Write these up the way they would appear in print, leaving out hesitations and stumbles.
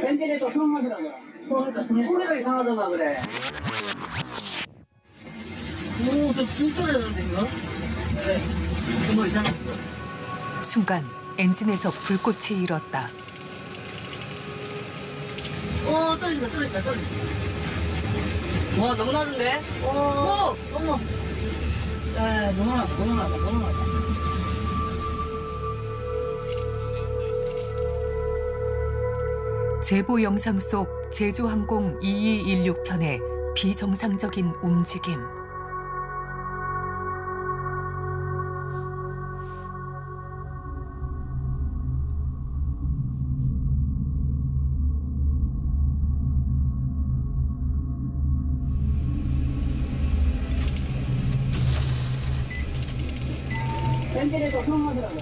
엔진이 또 소음하더라고. 소리가 이상하더만 그래. 오, 저 불떨어졌는데 이거? 그래. 뭐 이상해. 순간 엔진에서 불꽃이 일었다. 오, 떨어진다. 와, 너무 낮은데? 오, 어머. 에, 너무 낮다. 제보 영상 속 제주항공 2216편의 비정상적인 움직임. 엔진에도 소음하더라고.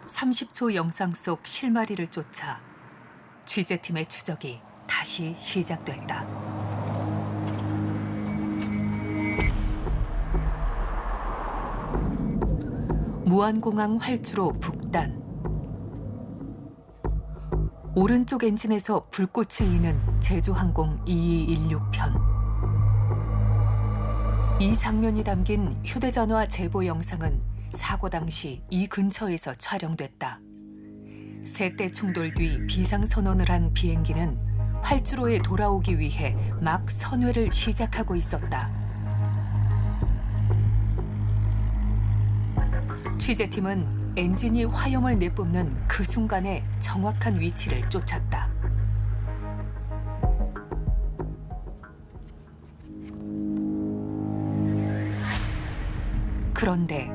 (30초) 영상 속 실마리를 쫓아 취재팀의 추적이 다시 시작됐다. 무안공항 활주로 북단. 오른쪽 엔진에서 불꽃이 이는 제주항공 2216편. 이 장면이 담긴 휴대전화 제보 영상은 사고 당시 이 근처에서 촬영됐다. 세대 충돌 뒤 비상선언을 한 비행기는 활주로에 돌아오기 위해 막 선회를 시작하고 있었다. 취재팀은 엔진이 화염을 내뿜는 그 순간의 정확한 위치를 쫓았다. 그런데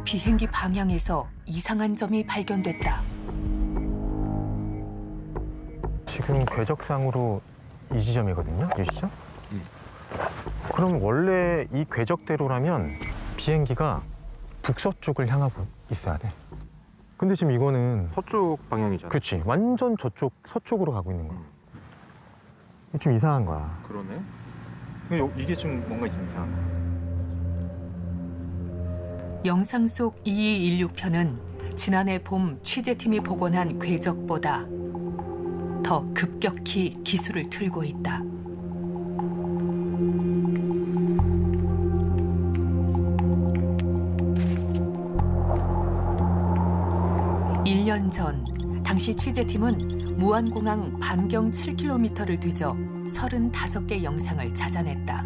비행기 방향에서 이상한 점이 발견됐다. 지금 궤적상으로 이 지점이거든요, 이 지점? 그럼 원래 이 궤적대로라면 비행기가 북서쪽을 향하고 있어야 돼. 근데 지금 이거는 서쪽 방향이잖아. 그렇지, 완전 저쪽 서쪽으로 가고 있는 거야. 좀 이상한 거야. 그러네. 이게 좀 뭔가 좀 이상한 거야. 영상 속 2216편은 지난해 봄 취재팀이 복원한 궤적보다 더 급격히 기술을 틀고 있다. 1년 전, 당시 취재팀은 무안공항 반경 7km를 뒤져 35개 영상을 찾아냈다.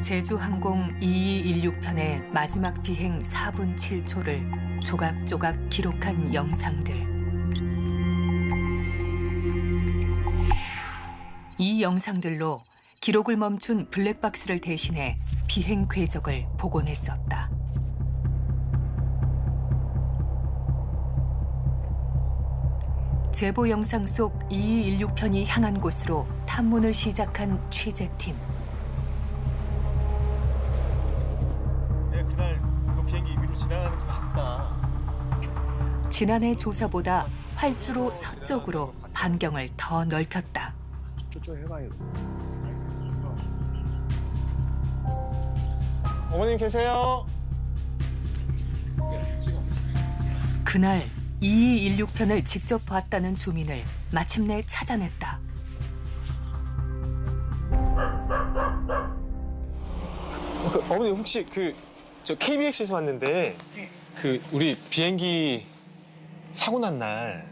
제주항공 2216편의 마지막 비행 4분 7초를 조각조각 기록한 영상들. 이 영상들로 기록을 멈춘 블랙박스를 대신해 비행 궤적을 복원했었다. 제보 영상 속 2216편이 향한 곳으로 탐문을 시작한 취재팀. 그날 그 비행기 위로 지나가는 거 봤다. 지난해 조사보다 활주로 서쪽으로 반경을 더 넓혔다. 저쪽 해봐요. 어머님 계세요? 그날 2216편을 직접 봤다는 주민을 마침내 찾아냈다. 어머님 혹시 저 KBS에서 왔는데 우리 비행기 사고 난 날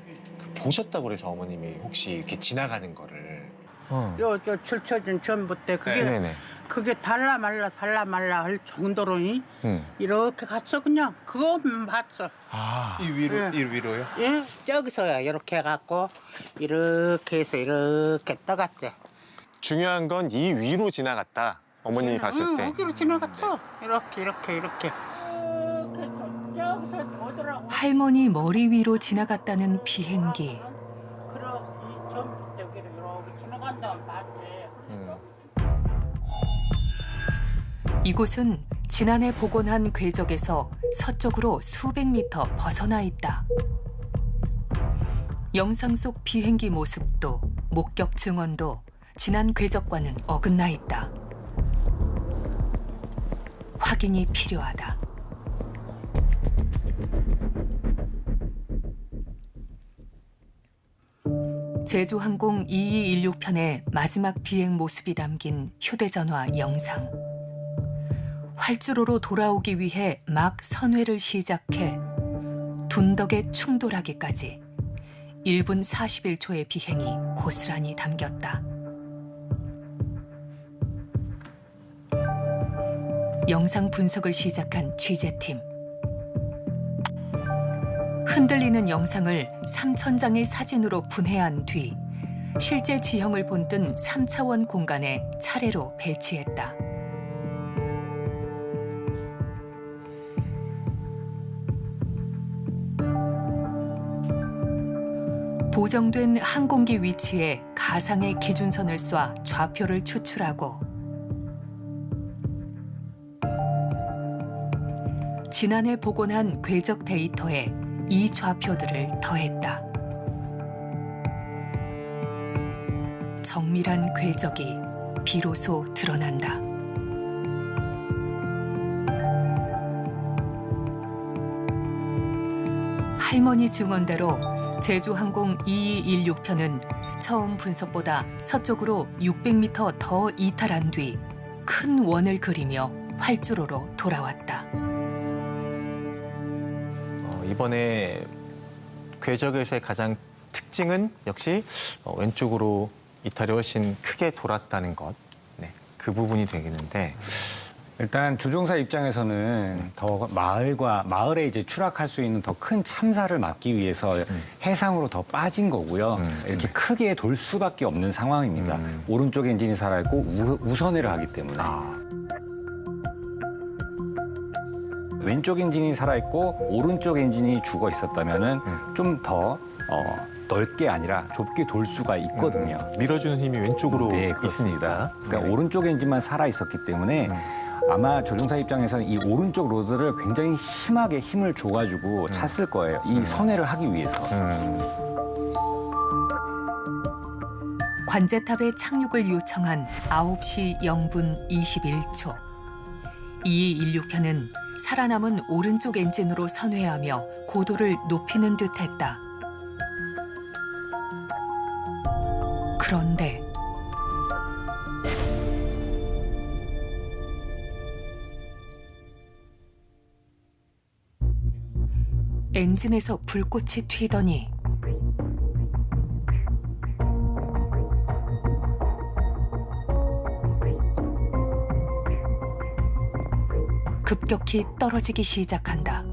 보셨다고 그래서 어머님이 혹시 이렇게 지나가는 거를. 요 출처진 전부터 그게 네네. 그게 달라 말라 할 정도로 이렇게 갔어. 그냥 그거만 봤어. 아. 이 위로, 예. 이 위로요? 예, 저기서야 이렇게 해갖고 이렇게 해서 이렇게 떠갔지. 중요한 건 이 위로 지나갔다. 어머님이 봤을 때. 여기로 지나갔어. 이렇게. 저기서 오더라고. 할머니 머리 위로 지나갔다는 비행기. 그럼 저기로 이렇게 지나간 다음 봤지. 이곳은 지난해 복원한 궤적에서 서쪽으로 수백 미터 벗어나 있다. 영상 속 비행기 모습도 목격 증언도 지난 궤적과는 어긋나 있다. 확인이 필요하다. 제주항공 2216편의 마지막 비행 모습이 담긴 휴대전화 영상. 활주로로 돌아오기 위해 막 선회를 시작해 둔덕에 충돌하기까지 1분 41초의 비행이 고스란히 담겼다. 영상 분석을 시작한 취재팀. 흔들리는 영상을 3,000장의 사진으로 분해한 뒤 실제 지형을 본뜬 3차원 공간에 차례로 배치했다. 보정된 항공기 위치에 가상의 기준선을 쏴 좌표를 추출하고 지난해 복원한 궤적 데이터에 이 좌표들을 더했다. 정밀한 궤적이 비로소 드러난다. 할머니 증언대로 제주항공 2216편은 처음 분석보다 서쪽으로 600m 더 이탈한 뒤 큰 원을 그리며 활주로로 돌아왔다. 이번에 궤적에서의 가장 특징은 역시 왼쪽으로 이탈이 훨씬 크게 돌았다는 것. 네, 그 부분이 되겠는데. 일단 조종사 입장에서는 더 마을에 이제 추락할 수 있는 더 큰 참사를 막기 위해서 해상으로 더 빠진 거고요. 이렇게 크게 돌 수밖에 없는 상황입니다. 오른쪽 엔진이 살아있고 우선회를 하기 때문에. 왼쪽 엔진이 살아있고 오른쪽 엔진이 죽어 있었다면은 좀 더 넓게 아니라 좁게 돌 수가 있거든요. 밀어주는 힘이 왼쪽으로 네, 있으니까. 그러니까 네. 오른쪽 엔진만 살아 있었기 때문에 아마 조종사 입장에서는 이 오른쪽 로드를 굉장히 심하게 힘을 줘가지고 찼을 거예요. 이 선회를 하기 위해서. 관제탑에 착륙을 요청한 9시 0분 21초. 2216편은 살아남은 오른쪽 엔진으로 선회하며 고도를 높이는 듯했다. 그런데 엔진에서 불꽃이 튀더니 급격히 떨어지기 시작한다.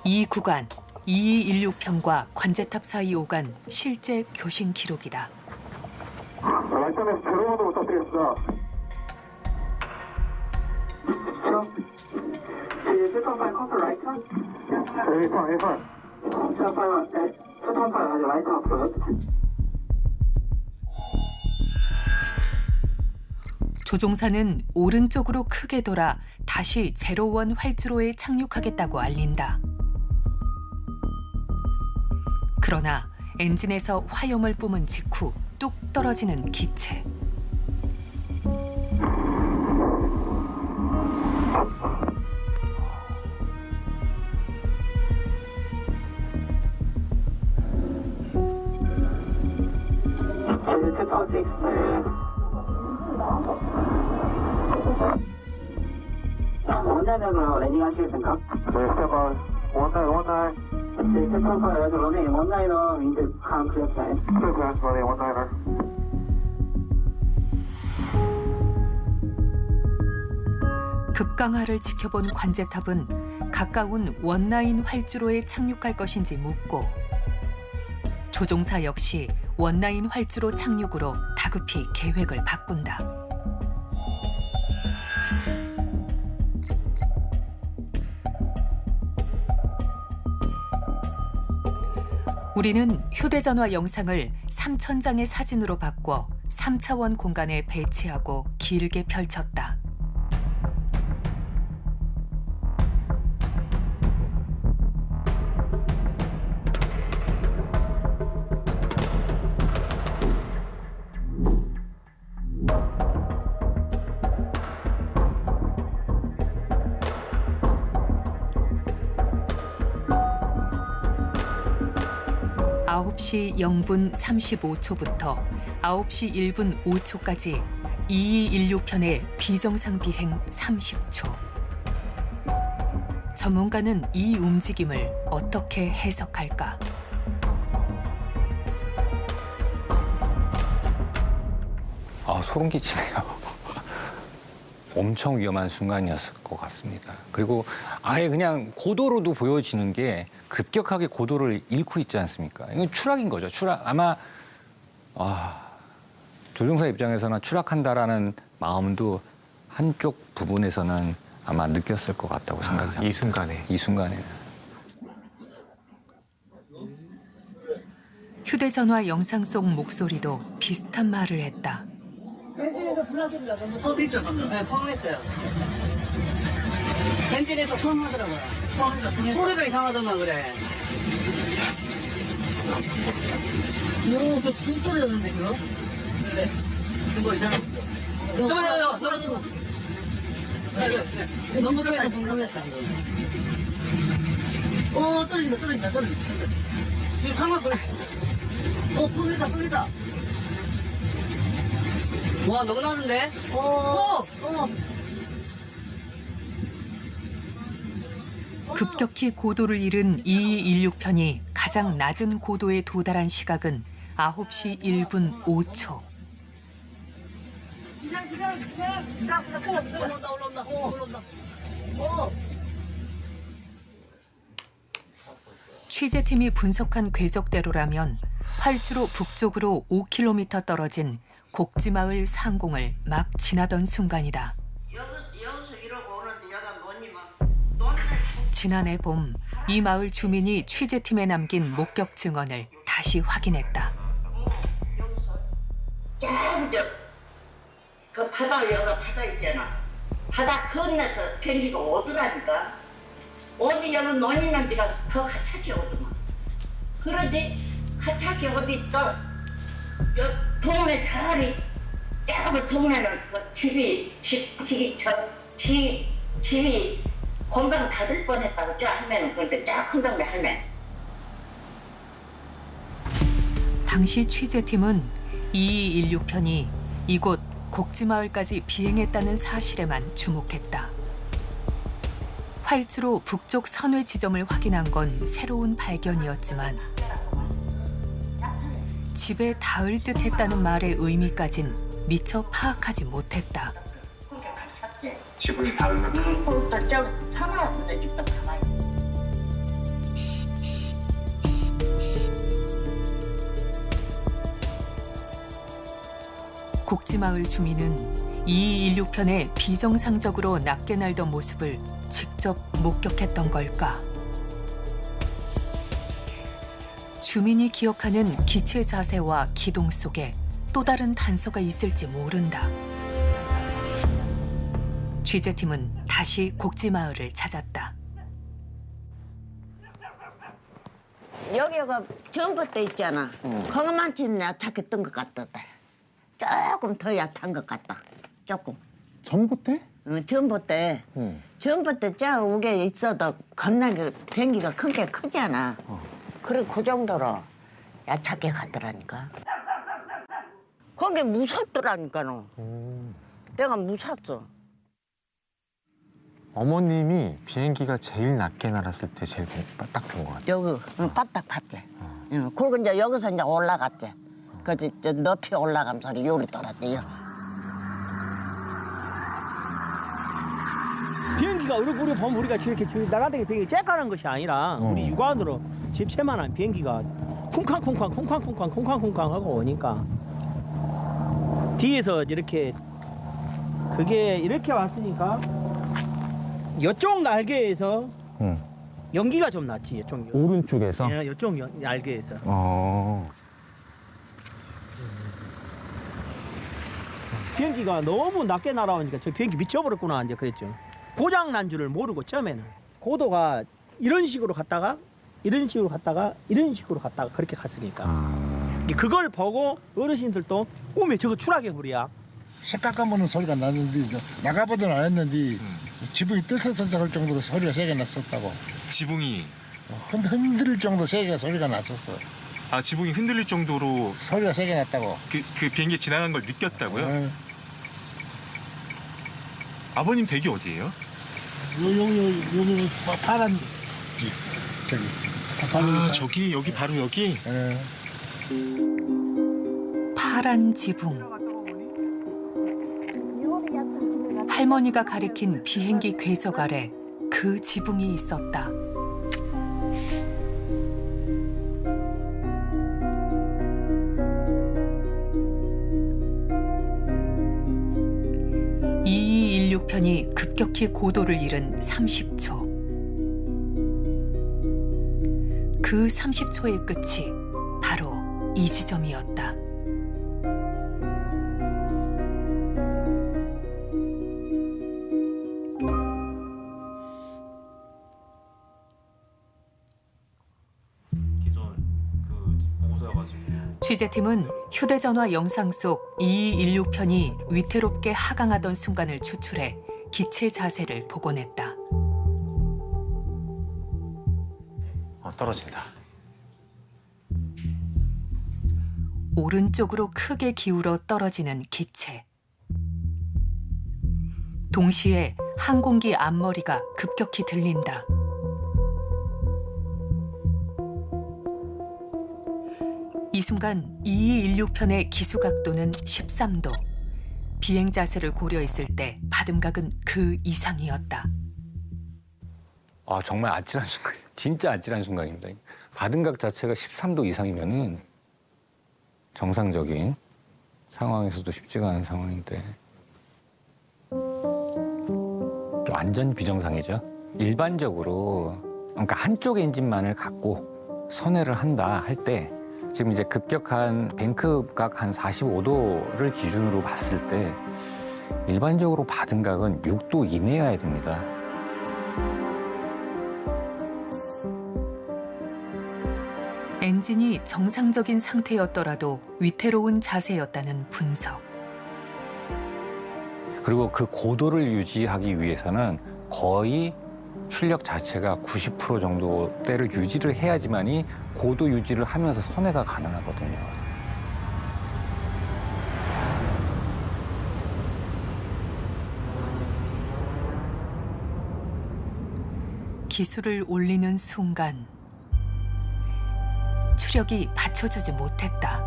이 구간 2216편과 관제탑 사이 오간 실제 교신 기록이다. 라이트에서 제로모드 부탁드리겠습니다. 세컨파이 컨트롤 라이트? A1. 세컨파이 라이트 앞으로. 조종사는 오른쪽으로 크게 돌아 다시 제로원 활주로에 착륙하겠다고 알린다. 그러나 엔진에서 화염을 뿜은 직후 뚝 떨어지는 기체. 원자력으로 레딩 하시겠습니까? 네, 세컨. 원나잇. 네, 세컨파이어서 러닝 원나잇은 인제 칸 클리어사이. 클리어사이, 러닝 원나잇. 급강하를 지켜본 관제탑은 가까운 원라인 활주로에 착륙할 것인지 묻고 조종사 역시 원라인 활주로 착륙으로 다급히 계획을 바꾼다. 우리는 휴대전화 영상을 3,000장의 사진으로 바꿔 3차원 공간에 배치하고 길게 펼쳤다. (9시 0분 35초부터) (9시 1분 5초까지) 2216편의 비정상 비행 30초. 전문가는 이 움직임을 어떻게 해석할까? 소름 끼치네요. 엄청 위험한 순간이었을 것 같습니다. 그리고 아예 그냥 고도로도 보여지는 게 급격하게 고도를 잃고 있지 않습니까? 이건 추락인 거죠. 추락. 아마 조종사 입장에서는 추락한다라는 마음도 한쪽 부분에서는 아마 느꼈을 것 같다고 생각이 합니다. 이 순간에. 이 순간에. 휴대전화 영상 속 목소리도 비슷한 말을 했다. 엔진에서 불났습니다. 너무 터졌죠, 방금? 네, 펑했어요. 엔진에서 펑하더라고요. 소리가 이상하더만 그래. 저 쑥 떨어졌는데, 그거? 그래. 그거 이상해. 너무 떨어졌다, 궁금했다, 이거. 떨어진다. 지금 상황 그래. 풀리다. 와, 너무 나는데? 급격히 고도를 잃은 2216편이 가장 낮은 고도에 도달한 시각은 9시 1분 5초. 올라온다. 취재팀이 분석한 궤적대로라면 활주로 북쪽으로 5km 떨어진 곡지마을 상공을 막 지나던 순간이다. 지난해 봄 이 마을 주민이 취재팀에 남긴 목격 증언을 다시 확인했다. 그 바다 있잖아. 바다 건너서 비행기가 오더라니까. 어디 여기 논이는 데가 더 가차게 오더만. 그러지 가차게 어디 또 동네 저리 작은 동네는 그 집이 공장 닫을 뻔했다고 하면은 그런데 큰 동네 할매. 당시 취재팀은 2216편이 이곳 곡지마을까지 비행했다는 사실에만 주목했다. 활주로 북쪽 선회 지점을 확인한 건 새로운 발견이었지만 집에 닿을 듯 했다는 말의 의미까진 미처 파악하지 못했다. 집을 닿으면? 그것도 저 상하는데 집도 가만히. 곡지마을 주민은 2216편의 비정상적으로 낮게 날던 모습을 직접 목격했던 걸까? 주민이 기억하는 기체 자세와 기동 속에 또 다른 단서가 있을지 모른다. 취재팀은 다시 곡지마을을 찾았다. 여기가 전봇대 있잖아. 거기만 좀 약했던 것 같다. 조금 더 약한 것 같다. 조금. 전봇대? 응, 전봇대. 전봇대 저 위에 있어도 겁나게 비행기가 큰 게 크잖아. 그리고 그 정도로 약하게 가더라니까. 거기 무섭더라니까. 내가 무섭어. 어머님이 비행기가 제일 낮게 날았을 때 제일 딱 본 것 같아요. 여기 바닥 봤지. 그리고 이제 여기서 이제 올라갔지. 그지 높이 올라가면서 요리 돌았대요. 비행기가 우리 보면 우리가 저렇게 나가다가 비행기 째까는 것이 아니라 우리 육안으로 집채만한 비행기가 쿵쾅쿵쾅 하고 오니까 뒤에서 이렇게 그게 이렇게 왔으니까 이쪽 날개에서 연기가 좀 났지. 이쪽 오른쪽에서? 예, 이쪽 날개에서. 비행기가 너무 낮게 날아오니까 저 비행기 미쳐버렸구나 이제 그랬죠. 고장 난 줄을 모르고 처음에는 고도가 이런 식으로 갔다가 이런 식으로 갔다가 이런 식으로 갔다가 그렇게 갔으니까 그걸 보고 어르신들도 오메 저거 추락해 버리야. 색깔까먹는 소리가 나는데 나가보든 안 했는데 지붕이 들썩들썩할 정도로 소리가 세게 났었다고. 지붕이 흔들릴 정도 세게 소리가 났었어. 아 지붕이 흔들릴 정도로 소리가 세게 났다고. 그 비행기 지나간 걸 느꼈다고요? 아버님 댁이 어디예요? 여기 파란 저기. 아 저기 여기 바로 여기. 파란 지붕. 할머니가 가리킨 비행기 궤적 아래 그 지붕이 있었다. 편이 급격히 고도를 잃은 30초. 그 30초의 끝이 바로 이 지점이었다. 취재팀은 휴대전화 영상 속 2216편이 위태롭게 하강하던 순간을 추출해 기체 자세를 복원했다. 떨어진다. 오른쪽으로 크게 기울어 떨어지는 기체. 동시에 항공기 앞머리가 급격히 들린다. 이 순간 2216편의 기수각도는 13도. 비행 자세를 고려했을 때 바듬각은 그 이상이었다. 아 정말 아찔한 순간, 진짜 아찔한 순간입니다. 바듬각 자체가 13도 이상이면은 정상적인 상황에서도 쉽지가 않은 상황인데 완전 비정상이죠. 일반적으로 그러니까 한쪽 엔진만을 갖고 선회를 한다 할 때 지금 이제 급격한 뱅크각 한 45도를 기준으로 봤을 때 일반적으로 바듬각은 6도 이내여야 됩니다. 엔진이 정상적인 상태였더라도 위태로운 자세였다는 분석. 그리고 그 고도를 유지하기 위해서는 거의 출력 자체가 90% 정도대를 유지를 해야지만이 고도 유지를 하면서 선회가 가능하거든요. 기술을 올리는 순간 추력이 받쳐주지 못했다.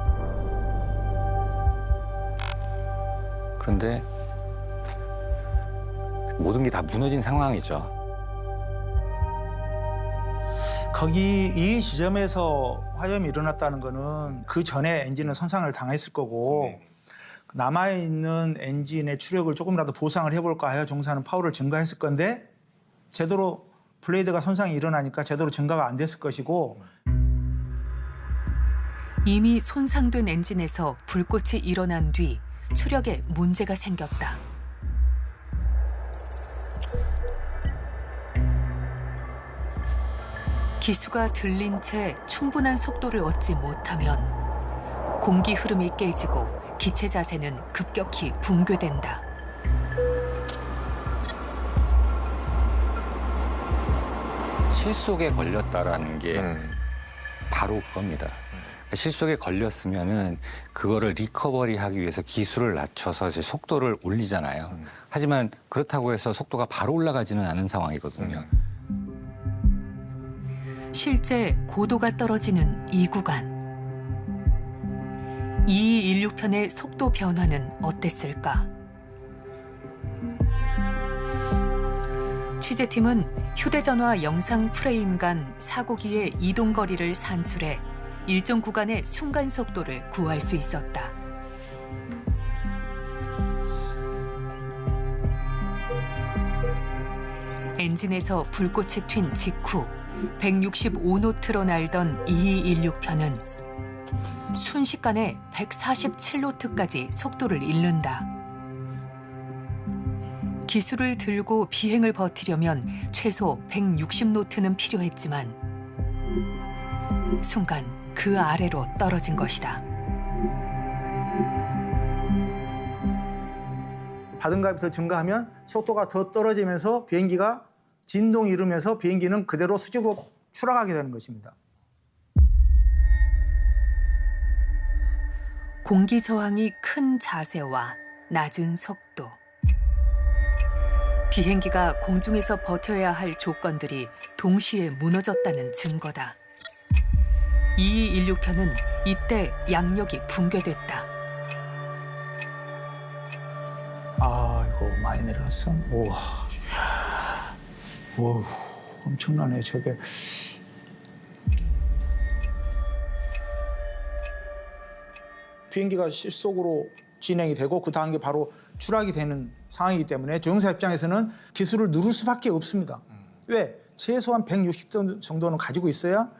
그런데 모든 게 다 무너진 상황이죠. 거기 이 지점에서 화염이 일어났다는 거는 그 전에 엔진은 손상을 당했을 거고 남아있는 엔진의 추력을 조금이라도 보상을 해볼까 하여 종사는 파워를 증가했을 건데 제대로 블레이드가 손상이 일어나니까 제대로 증가가 안 됐을 것이고 이미 손상된 엔진에서 불꽃이 일어난 뒤 추력에 문제가 생겼다. 기수가 들린 채 충분한 속도를 얻지 못하면 공기 흐름이 깨지고 기체 자세는 급격히 붕괴된다. 실속에 걸렸다라는 게 바로 그겁니다. 실속에 걸렸으면은 그거를 리커버리하기 위해서 기술을 낮춰서 이제 속도를 올리잖아요. 하지만 그렇다고 해서 속도가 바로 올라가지는 않은 상황이거든요. 실제 고도가 떨어지는 이 구간. 2216편의 속도 변화는 어땠을까? 취재팀은 휴대전화 영상 프레임 간 사고기의 이동 거리를 산출해 일정 구간의 순간 속도를 구할 수 있었다. 엔진에서 불꽃이 튄 직후 165노트로 날던 2216편은 순식간에 147노트까지 속도를 잃는다. 기술을 들고 비행을 버티려면 최소 160노트는 필요했지만 순간 그 아래로 떨어진 것이다. 받은 값이 더 증가하면 속도가 더 떨어지면서 비행기가 진동이 이루면서 비행기는 그대로 수직으로 추락하게 되는 것입니다. 공기 저항이 큰 자세와 낮은 속도. 비행기가 공중에서 버텨야 할 조건들이 동시에 무너졌다는 증거다. 2216편은 이때 양력이 붕괴됐다. 아, 이거 많이 내려갔어. 우와. 오, 엄청나네, 저게. 비행기가 실속으로 진행이 되고 그 다음 게 바로 추락이 되는 상황이기 때문에 조종사 입장에서는 기술을 누를 수밖에 없습니다. 왜? 최소한 160톤 정도는 가지고 있어야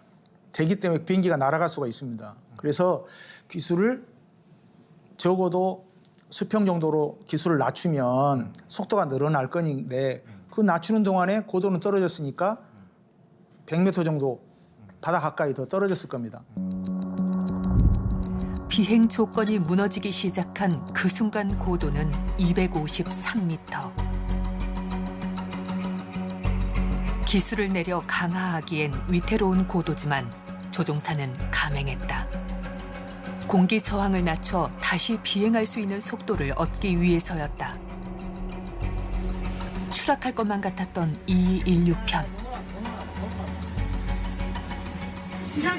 되기 때문에 비행기가 날아갈 수가 있습니다. 그래서 기술을 적어도 수평 정도로 기술을 낮추면 속도가 늘어날 건데 그 낮추는 동안에 고도는 떨어졌으니까 100m 정도 바다 가까이 더 떨어졌을 겁니다. 비행 조건이 무너지기 시작한 그 순간 고도는 253m. 기술을 내려 강하하기엔 위태로운 고도지만 조종사는 감행했다. 공기 저항을 낮춰 다시 비행할 수 있는 속도를 얻기 위해서였다. 추락할 것만 같았던 2216편. 기상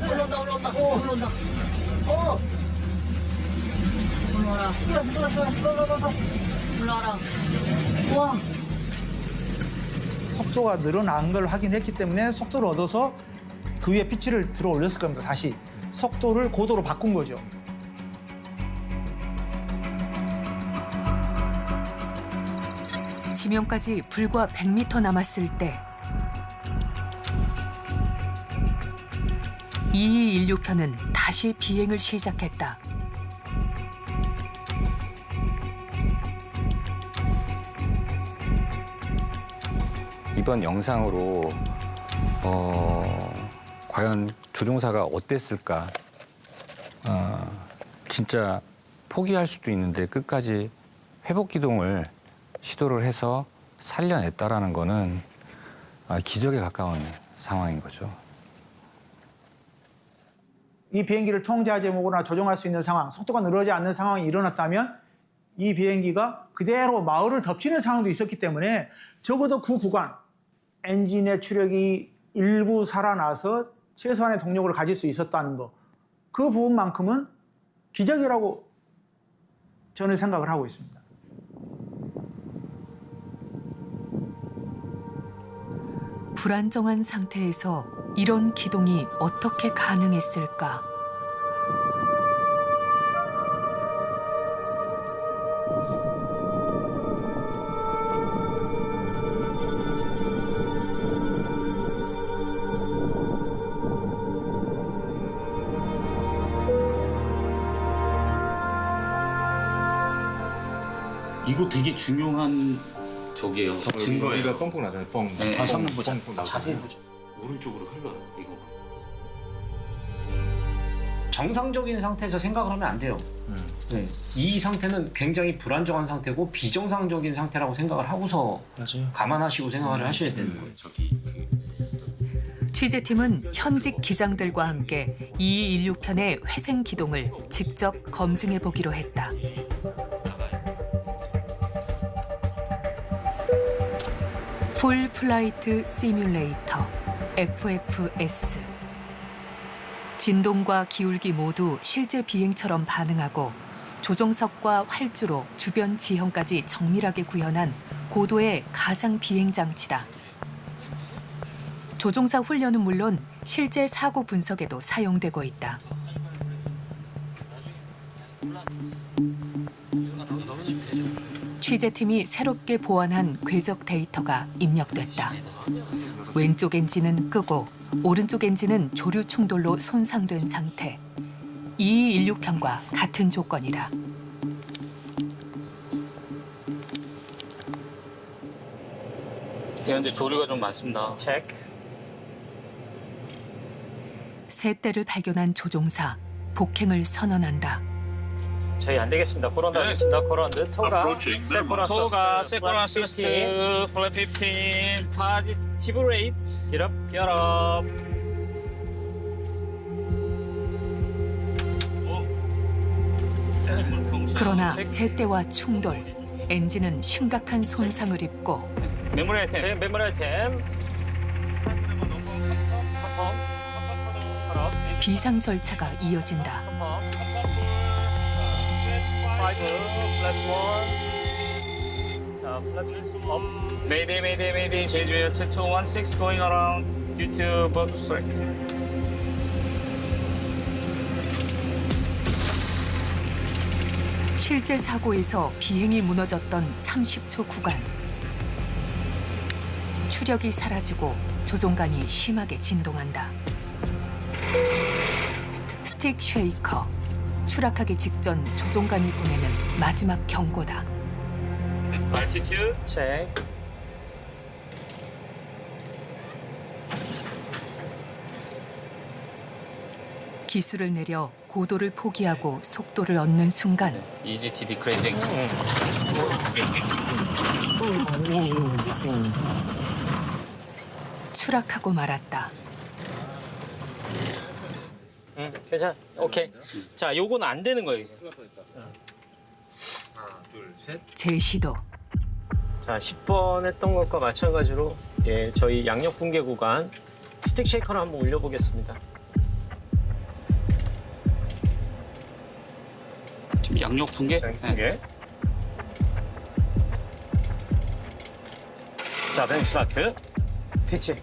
올라온다 올라온다 올라와라. 와. 속도가 늘어난 걸 확인했기 때문에 속도를 얻어서 그 위에 피치를 들어 올렸을 겁니다. 다시 속도를 고도로 바꾼 거죠. 지명까지 불과 100m 남았을 때 2216편은 다시 비행을 시작했다. 이번 영상으로 과연 조종사가 어땠을까? 진짜 포기할 수도 있는데 끝까지 회복 기동을 시도를 해서 살려냈다라는 거는 기적에 가까운 상황인 거죠. 이 비행기를 통제하지 못하거나 조종할 수 있는 상황, 속도가 늘어나지 않는 상황이 일어났다면 이 비행기가 그대로 마을을 덮치는 상황도 있었기 때문에 적어도 그 구간, 엔진의 추력이 일부 살아나서 최소한의 동력을 가질 수 있었다는 거, 그 부분만큼은 기적이라고 저는 생각을 하고 있습니다. 불안정한 상태에서 이런 기동이 어떻게 가능했을까? 이거 되게 중요한 저게요. 증거예요. 이거 뻥뻥 나잖아요. 뻥. 네, 다시 한번 보자. 뻥뻥 자세히 보자. 오른쪽으로 흘러요. 이거. 정상적인 상태에서 생각을 하면 안 돼요. 네. 이 상태는 굉장히 불안정한 상태고 비정상적인 상태라고 생각을 하고서 맞아요. 감안하시고 생각을 하셔야 되는 거예요. 취재팀은 현직 기장들과 함께 2216편의 회생 기동을 직접 검증해 보기로 했다. 풀 플라이트 시뮬레이터 FFS. 진동과 기울기 모두 실제 비행처럼 반응하고 조종석과 활주로, 주변 지형까지 정밀하게 구현한 고도의 가상 비행 장치다. 조종사 훈련은 물론 실제 사고 분석에도 사용되고 있다. 취재팀이 새롭게 보완한 궤적 데이터가 입력됐다. 왼쪽 엔진은 끄고 오른쪽 엔진은 조류 충돌로 손상된 상태. 2216편과 같은 조건이다. 대현대 조류가 좀 많습니다. 체크. 새 떼를 발견한 조종사, 복행을 선언한다. 저희 안 되겠습니다. 코런드 하겠습니다. 코런드 토가 토가 세코라시스트 플랫 15 파지티브 레이트 기럽 기럽. 그러나 새 떼와 충돌, 엔진은 심각한 손상을 입고 메모리 아이템. 메모리 아이템. 비상 절차가 이어진다. Mayday, 제주에 2216 going around due to bug strike. 실제 사고에서 비행이 무너졌던 30초 구간. 추력이 사라지고 조종관이 심하게 진동한다. 스틱 쉐이커. 추락하기 직전 조종관이 보내는 마지막 경고다. Altitude 체크. 기술을 내려 고도를 포기하고 속도를 얻는 순간 EGT decreasing. 추락하고 말았다. 괜찮아. 오케이. 자, 요거는 안 되는 거예요, 이제. 하나, 둘, 셋. 재시도. 자, 10번 했던 것과 마찬가지로 예, 저희 양력 붕괴 구간 스틱 쉐이커를 한번 올려보겠습니다. 지금 양력 붕괴? 네. 자, 벤 스타트. 피치.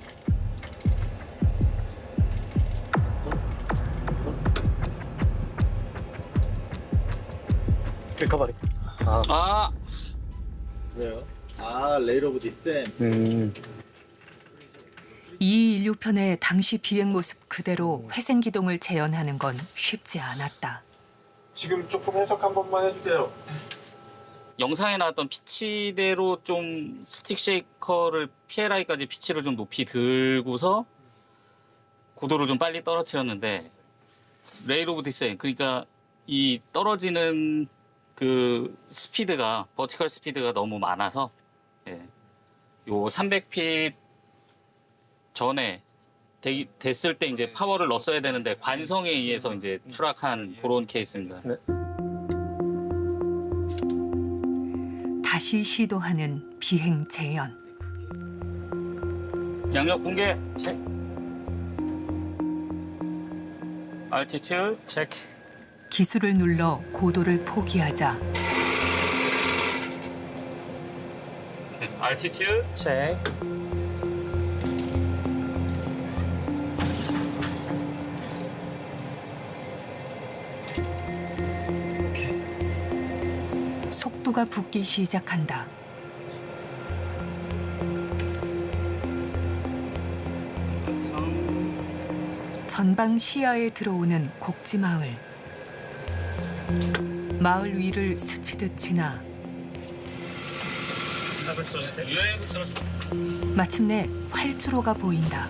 리커버리. 아. 왜요? 아, 레일 오브 디센. 2216편의 당시 비행 모습 그대로 회생 기동을 재현하는 건 쉽지 않았다. 지금 조금 해석 한 번만 해주세요. 영상에 나왔던 피치대로 좀 스틱 쉐이커를 PLI까지 피치를 좀 높이 들고서 고도를 좀 빨리 떨어뜨렸는데 레일 오브 디센, 그러니까 이 떨어지는 그 스피드가 버티컬 스피드가 너무 많아서 예, 요 300핏 전에 됐을 때 이제 파워를 넣었어야 되는데 관성에 의해서 이제 추락한 그런 케이스입니다. 네. 다시 시도하는 비행 재현. 양력 붕괴 체크. Altitude 체크. 기술을 눌러 고도를 포기하자 Altitude 체크. 속도가 붙기 시작한다. 전방 시야에 들어오는 곡지마을. 마을 위를 스치듯 지나 마침내 활주로가 보인다.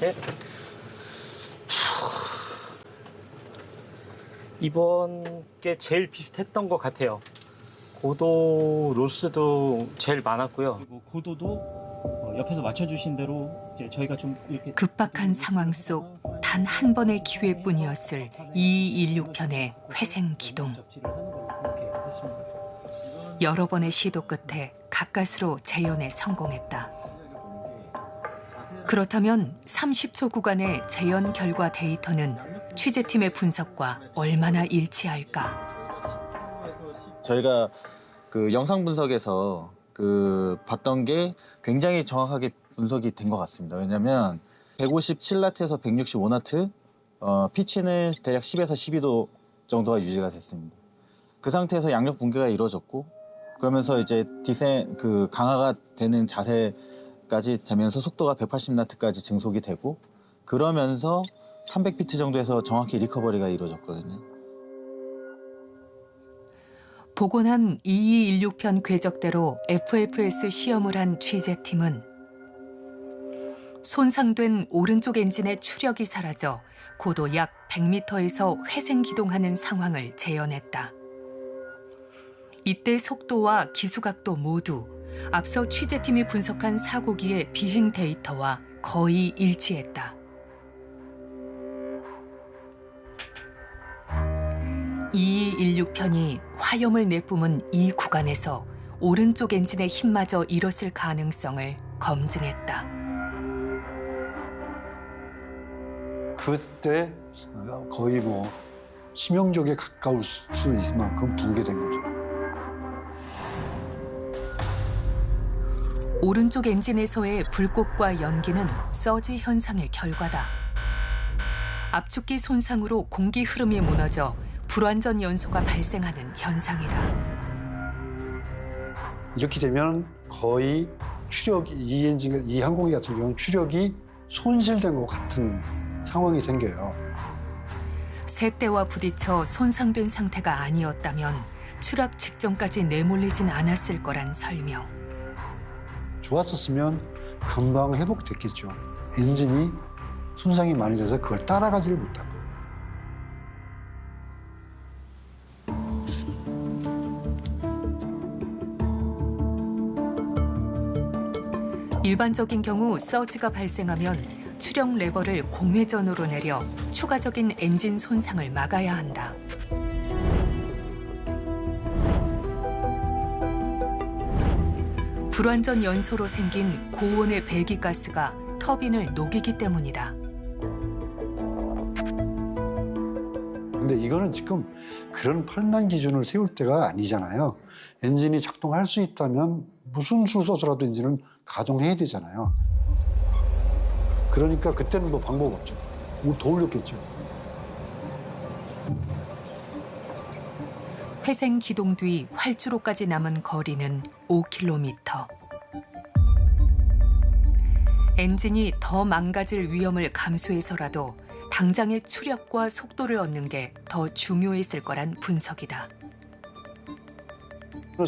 네. 이번 게 제일 비슷했던 것 같아요. 고도 로스도 제일 많았고요. 그리고 고도도 옆에서 맞춰주신 대로 이제 저희가 좀 이렇게 급박한 상황 속 단 한 번의 기회뿐이었을 2216편의 회생 기동. 여러 번의 시도 끝에 가까스로 재연에 성공했다. 그렇다면 30초 구간의 재연 결과 데이터는 취재팀의 분석과 얼마나 일치할까? 저희가 그 영상 분석에서 봤던 게 굉장히 정확하게 분석이 된 것 같습니다. 왜냐하면 157나트에서 165나트, 피치는 대략 10에서 12도 정도가 유지가 됐습니다. 그 상태에서 양력 붕괴가 이루어졌고, 그러면서 이제 강화가 되는 자세까지 되면서 속도가 180나트까지 증속이 되고, 그러면서 300피트 정도에서 정확히 리커버리가 이루어졌거든요. 복원한 2216편 궤적대로 FFS 시험을 한 취재팀은 손상된 오른쪽 엔진의 추력이 사라져 고도 약 100m에서 회생 기동하는 상황을 재현했다. 이때 속도와 기수각도 모두 앞서 취재팀이 분석한 사고기의 비행 데이터와 거의 일치했다. 2216편이 화염을 내뿜은 이 구간에서 오른쪽 엔진의 힘마저 잃었을 가능성을 검증했다. 그때 거의 뭐 치명적에 가까울 수 있을 만큼 붕괴된 거죠. 오른쪽 엔진에서의 불꽃과 연기는 서지 현상의 결과다. 압축기 손상으로 공기 흐름이 무너져 불완전 연소가 발생하는 현상이다. 이렇게 되면 거의 이 항공기 같은 경우는 추력이 손실된 것 같은 상황이 생겨요. 새떼와 부딪혀 손상된 상태가 아니었다면 추락 직전까지 내몰리진 않았을 거란 설명. 좋았었으면 금방 회복됐겠죠. 엔진이 손상이 많이 돼서 그걸 따라가지를 못한 거예요. 일반적인 경우 서지가 발생하면 추력 레버를 공회전으로 내려 추가적인 엔진 손상을 막아야 한다. 불완전 연소로 생긴 고온의 배기가스가 터빈을 녹이기 때문이다. 근데 이거는 지금 그런 판단 기준을 세울 때가 아니잖아요. 엔진이 작동할 수 있다면 무슨 수를 써서라도 엔진을 가동해야 되잖아요. 그러니까 그때는 뭐 방법 없죠. 뭐 더 올렸겠죠. 회생 기동 뒤 활주로까지 남은 거리는 5km. 엔진이 더 망가질 위험을 감수해서라도 당장의 추력과 속도를 얻는 게 더 중요했을 거란 분석이다.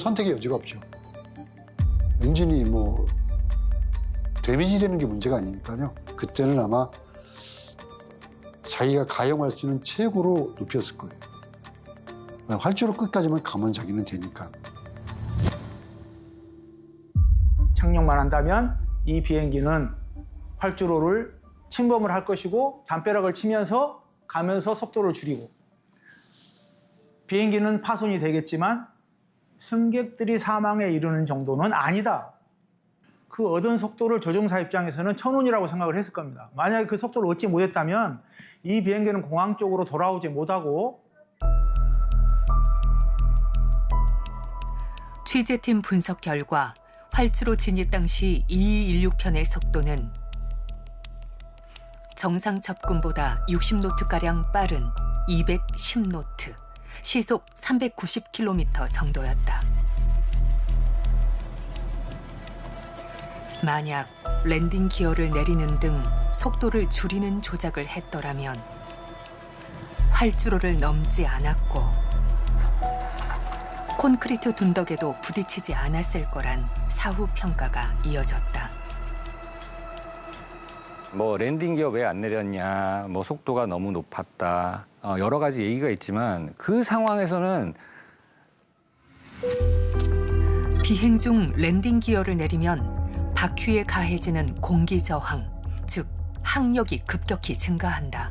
선택의 여지가 없죠. 엔진이 뭐 데미지 되는 게 문제가 아니니까요. 그때는 아마 자기가 가용할 수 있는 최고로 높였을 거예요. 활주로 끝까지만 가면 자기는 되니까. 착륙만 한다면 이 비행기는 활주로를 침범을 할 것이고 담벼락을 치면서 가면서 속도를 줄이고 비행기는 파손이 되겠지만 승객들이 사망에 이르는 정도는 아니다. 그 얻은 속도를 조종사 입장에서는 천운이라고 생각을 했을 겁니다. 만약에 그 속도를 얻지 못했다면 이 비행기는 공항 쪽으로 돌아오지 못하고 취재팀 분석 결과 활주로 진입 당시 2216편의 속도는 정상 접근보다 60노트가량 빠른 210노트, 시속 390km 정도였다. 만약 랜딩 기어를 내리는 등 속도를 줄이는 조작을 했더라면 활주로를 넘지 않았고 콘크리트 둔덕에도 부딪히지 않았을 거란 사후 평가가 이어졌다. 뭐 랜딩 기어 왜 안 내렸냐, 뭐 속도가 너무 높았다, 여러 가지 얘기가 있지만 그 상황에서는 비행 중 랜딩 기어를 내리면 바퀴에 가해지는 공기 저항, 즉 항력이 급격히 증가한다.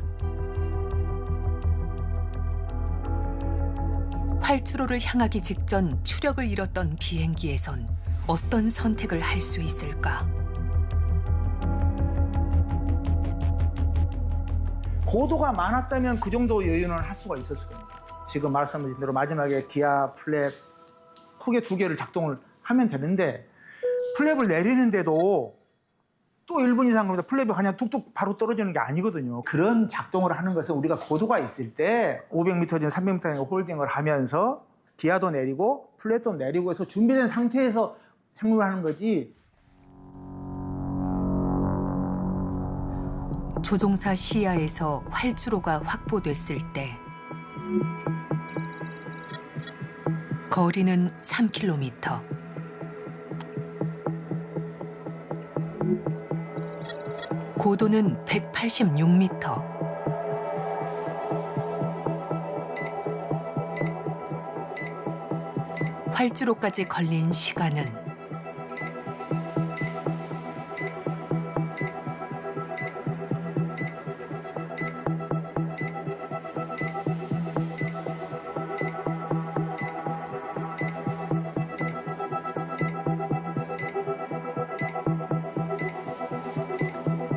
활주로를 향하기 직전 추력을 잃었던 비행기에선 어떤 선택을 할 수 있을까? 고도가 많았다면 그 정도 여유는 할 수가 있었을 겁니다. 지금 말씀드린 대로 마지막에 기아 플랩 크게 2개를 작동을 하면 되는데 플랩을 내리는데도 또 1분 이상 걸리다 플랩이 그냥 뚝뚝 바로 떨어지는 게 아니거든요. 그런 작동을 하는 것은 우리가 고도가 있을 때 500m 전 300m 홀딩을 하면서 기아도 내리고 플랩도 내리고 해서 준비된 상태에서 착륙을 하는 거지. 조종사 시야에서 활주로가 확보됐을 때 거리는 3km. 고도는 186m. 활주로까지 걸린 시간은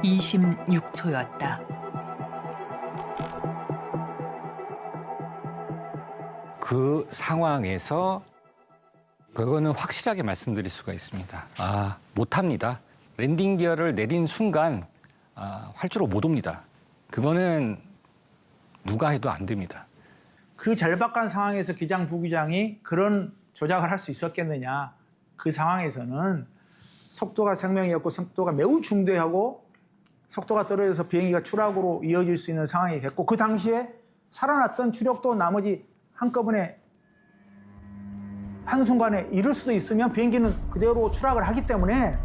(26초였다) 그 상황에서 그거는 확실하게 말씀드릴 수가 있습니다. 못합니다. 랜딩 기어를 내린 순간 활주로 못 옵니다. 그거는 누가 해도 안 됩니다. 그 절박한 상황에서 기장, 부기장이 그런 조작을 할 수 있었겠느냐. 그 상황에서는 속도가 생명이었고 속도가 매우 중대하고 속도가 떨어져서 비행기가 추락으로 이어질 수 있는 상황이 됐고 그 당시에 살아났던 추력도 나머지 한꺼번에 한순간에 이룰 수도 있으면 비행기는 그대로 추락을 하기 때문에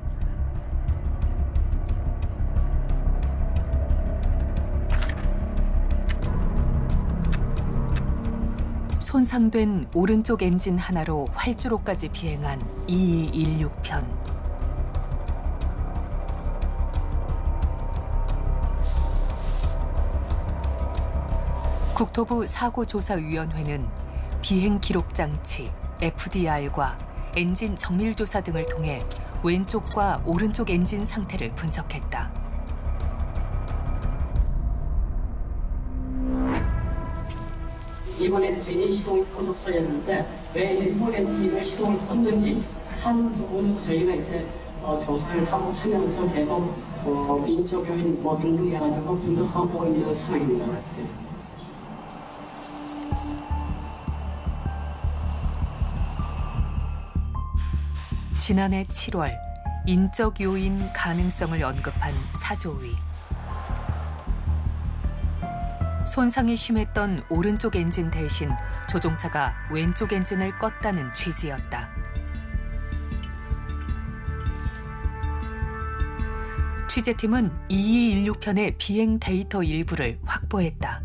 손상된 오른쪽 엔진 하나로 활주로까지 비행한 2216편. 국토부 사고조사위원회는 비행 기록 장치 FDR과 엔진 정밀 조사 등을 통해 왼쪽과 오른쪽 엔진 상태를 분석했다. 이번 엔진이 시동이 꺼졌었는데 왜 일본 엔진을 시동을 껐는지 한 부분은 저희가 이제 조사를 하고 하면서 계속 인적 요인 등등 해가지고 분석하고 있는 상황입니다. 지난해 7월 인적 요인 가능성을 언급한 사조위. 손상이 심했던 오른쪽 엔진 대신 조종사가 왼쪽 엔진을 껐다는 취지였다. 취재팀은 2216편의 비행 데이터 일부를 확보했다.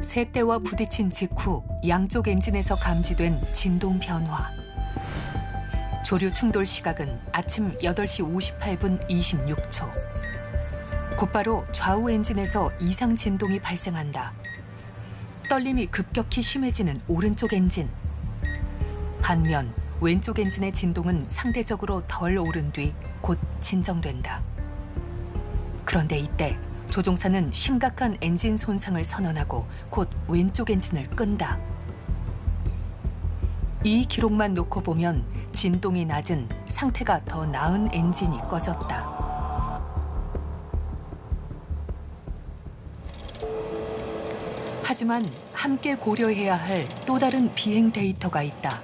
새떼와 부딪힌 직후 양쪽 엔진에서 감지된 진동 변화. 조류 충돌 시각은 아침 8시 58분 26초. 곧바로 좌우 엔진에서 이상 진동이 발생한다. 떨림이 급격히 심해지는 오른쪽 엔진. 반면 왼쪽 엔진의 진동은 상대적으로 덜 오른 뒤 곧 진정된다. 그런데 이때 조종사는 심각한 엔진 손상을 선언하고 곧 왼쪽 엔진을 끈다. 이 기록만 놓고 보면 진동이 낮은 상태가 더 나은 엔진이 꺼졌다. 하지만 함께 고려해야 할 또 다른 비행 데이터가 있다.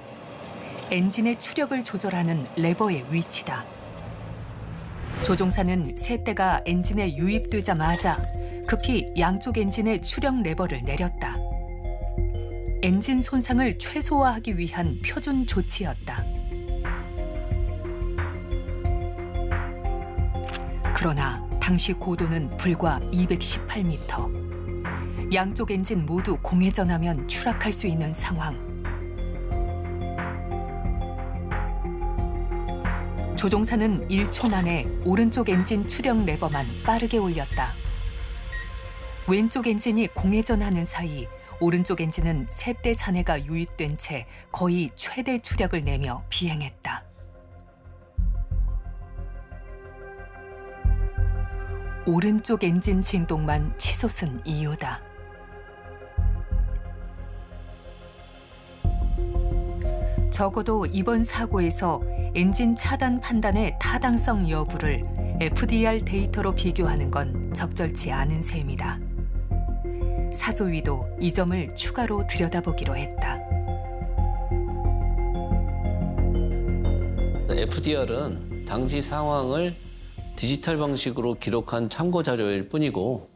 엔진의 추력을 조절하는 레버의 위치다. 조종사는 새떼가 엔진에 유입되자마자 급히 양쪽 엔진의 추력 레버를 내렸다. 엔진 손상을 최소화하기 위한 표준 조치였다. 그러나 당시 고도는 불과 218m. 양쪽 엔진 모두 공회전하면 추락할 수 있는 상황. 조종사는 1초 만에 오른쪽 엔진 추력 레버만 빠르게 올렸다. 왼쪽 엔진이 공회전하는 사이 오른쪽 엔진은 셋대 잔해가 유입된 채 거의 최대 추력을 내며 비행했다. 오른쪽 엔진 진동만 치솟은 이유다. 적어도 이번 사고에서 엔진 차단 판단의 타당성 여부를 FDR 데이터로 비교하는 건 적절치 않은 셈이다. 사조위도 이 점을 추가로 들여다보기로 했다. FDR은 당시 상황을 디지털 방식으로 기록한 참고 자료일 뿐이고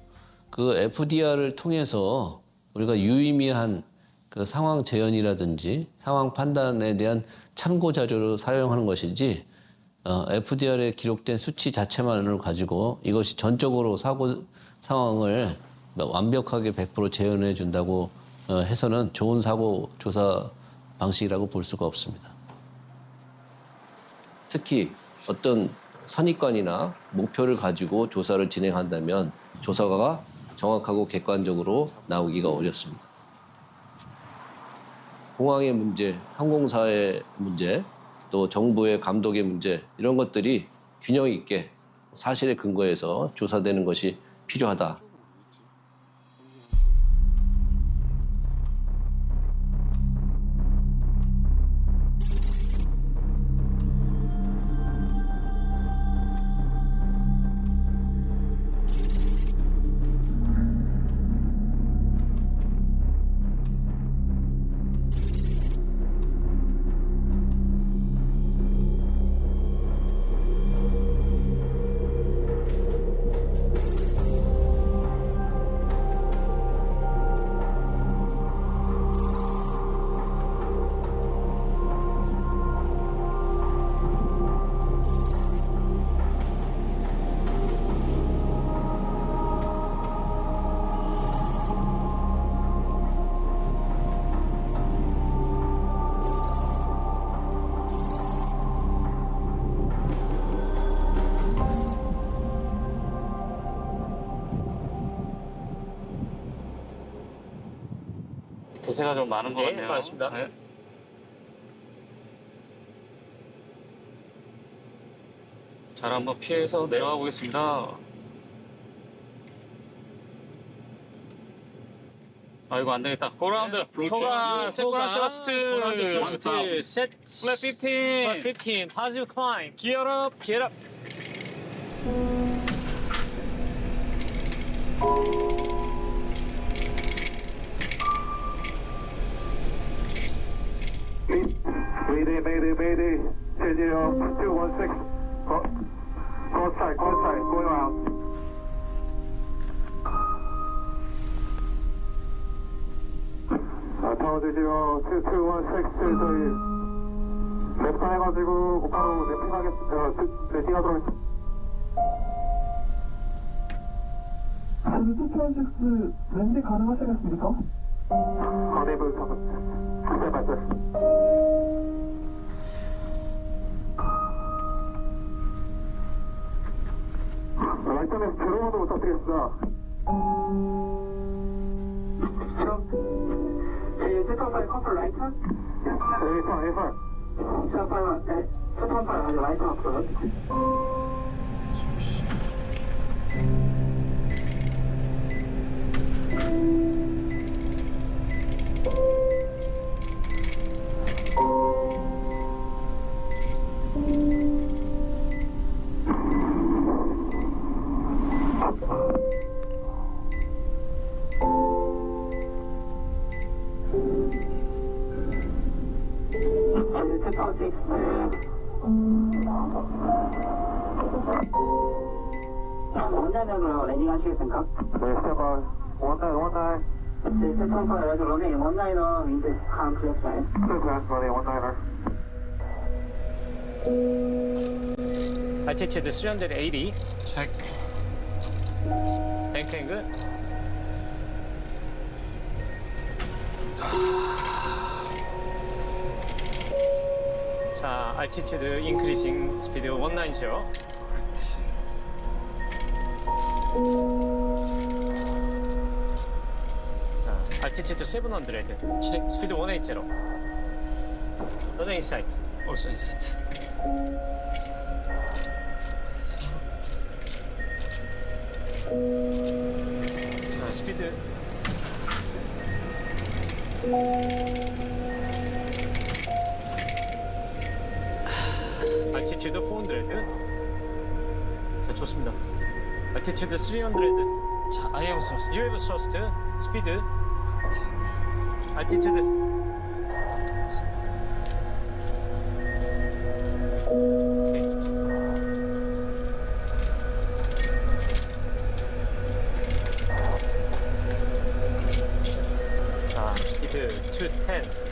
그 FDR을 통해서 우리가 유의미한 그 상황 재현이라든지 상황 판단에 대한 참고 자료로 사용하는 것이지 FDR에 기록된 수치 자체만을 가지고 이것이 전적으로 사고 상황을 완벽하게 100% 재현해 준다고 해서는 좋은 사고 조사 방식이라고 볼 수가 없습니다. 특히 어떤 선입관이나 목표를 가지고 조사를 진행한다면 조사가 정확하고 객관적으로 나오기가 어렵습니다. 공항의 문제, 항공사의 문제, 또 정부의 감독의 문제 이런 것들이 균형 있게 사실에 근거해서 조사되는 것이 필요하다. 대세가 좀 많은 것 네, 같네요. 맞습니다. 네. 잘 한번 피해서 내려가 보겠습니다. 아이고 안 되겠다. 고라운드. 토가 세코라 셔스트. 셋 플랫 15. 15 positive climb. 기어업. 기어업. Mayday, mayday, mayday. 216. Go outside, going around. 타워 주시오. 2216 저희 랩선 해가지고 바로 랩핑하도록 하겠습니다. 2216 랜드 가능하시겠습니까? 거대부 스텝 바이 스텝. 라이트에서 들어오도 부탁드리겠습니다. 세컨파이 커플 라이트? A1. 세컨파이 라이트 앞으로. 원자력으로 랜딩 하시겠습니까? 네, 스텝 원나인. 세컨파이 라이트 러닝 원나이너 윈드 칸 클래스 라인. 클래스 러닝 원나이너. Altitude 380. Check. Banking good. 자, altitude increasing speed 190. altitude 700. speed 180. Not insight. Also insight. 자, 스피드. altitude 400. 자, 좋습니다. altitude 300. 자, I have thrust. You have thrust. speed. altitude. 자, 스피드 210.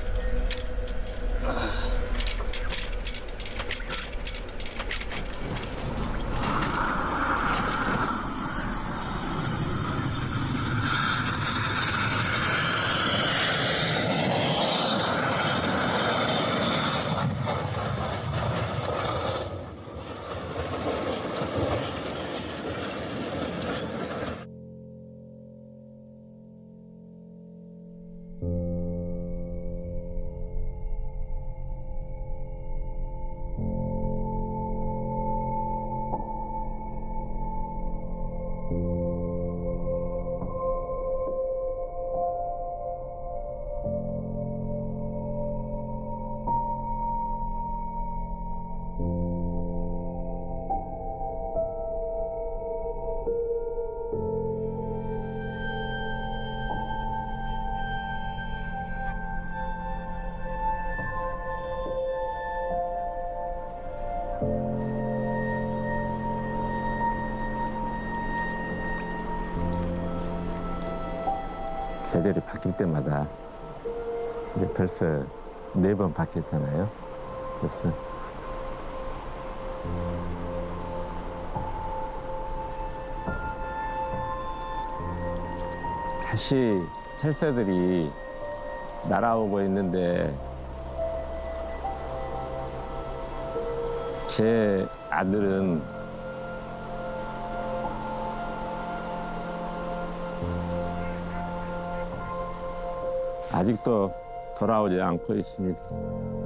계절이 바뀔 때마다 이제 벌써 4번 바뀌었잖아요. 그래서 다시 철새들이 날아오고 있는데 제 아들은 아직도 돌아오지 않고 있습니다.